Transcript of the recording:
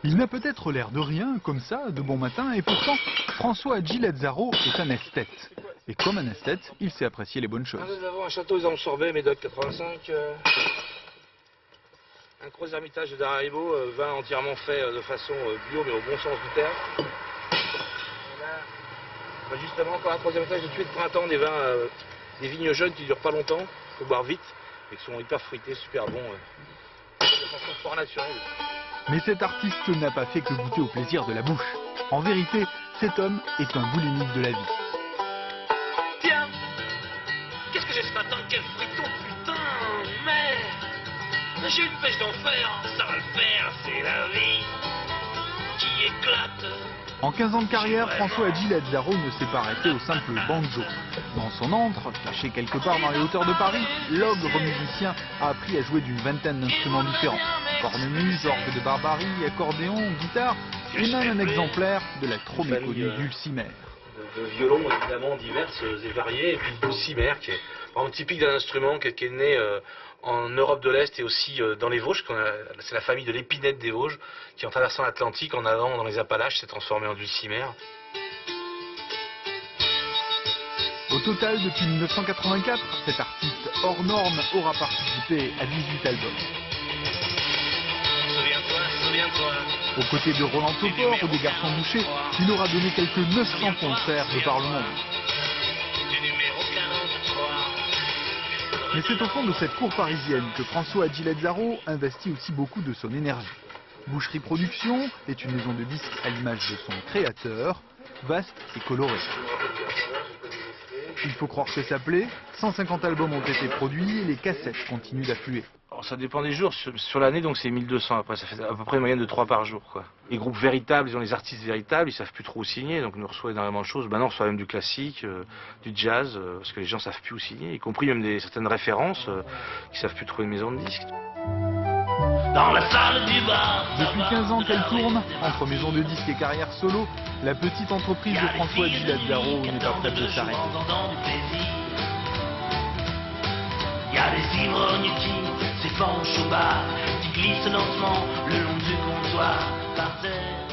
Il n'a peut-être l'air de rien, comme ça, de bon matin, et pourtant, François Gilazzaro est un esthète. Et comme un esthète, il sait apprécier les bonnes choses. Nous avons un château aux Sorbet, Médoc 85. Un gros ermitage de Dararibo, vin entièrement fait de façon bio, mais au bon sens du terme. On a justement encore un troisième étage de tuiles de printemps, des vins, des vignes jeunes qui ne durent pas longtemps, il faut boire vite, et qui sont hyper fruités, super bons, de façon fort naturelle. Mais cet artiste n'a pas fait que goûter au plaisir de la bouche. En vérité, cet homme est un boulimique de la vie. Tiens, qu'est-ce que j'ai ce matin? Quel friton, putain, merde! J'ai une pêche d'enfer, ça va le faire, c'est la vie qui éclate. En 15 ans de carrière, François Gilazzaro ne s'est pas arrêté au simple banjo. Dans son antre, caché quelque part dans les hauteurs de Paris, l'ogre musicien a appris à jouer d'une vingtaine d'instruments différents. Cornemuse, orgue de barbarie, accordéon, guitare, et même un exemplaire de la trop méconnue dulcimer. De violons évidemment diverses et variées, et puis le dulcimer qui est vraiment typique d'un instrument qui est né en Europe de l'Est et aussi dans les Vosges. C'est la famille de l'épinette des Vosges qui, en traversant l'Atlantique, en allant dans les Appalaches, s'est transformé en dulcimer. Au total, depuis 1984, cet artiste hors norme aura participé à 18 albums. Souviens-toi. Aux côtés de Roland Topor ou des Garçons Bouchés, il aura donné quelques 900 concerts de par le monde. Mais c'est au fond de cette cour parisienne que François Gilazzaro investit aussi beaucoup de son énergie. Boucherie Productions est une maison de disques à l'image de son créateur, vaste et colorée. Il faut croire que ça plaît, 150 albums ont été produits et les cassettes continuent d'affluer. Alors, ça dépend des jours, sur l'année donc c'est 1200 après, ça fait à peu près une moyenne de 3 par jour quoi. Les groupes véritables, les artistes véritables, ils savent plus trop où signer, donc on nous reçoit énormément de choses. Maintenant on reçoit même du classique, du jazz, parce que les gens savent plus où signer, y compris même certaines références qui savent plus trouver une maison de disques. Dans la salle du bar. Depuis 15 ans qu'elle tourne, entre maison de disques et carrière solo, la petite entreprise de François Gilazzaro n'est pas prête de s'arrêter. Il y a des ivrognes qui s'effanchent au bar, qui glissent lentement le long du comptoir par terre.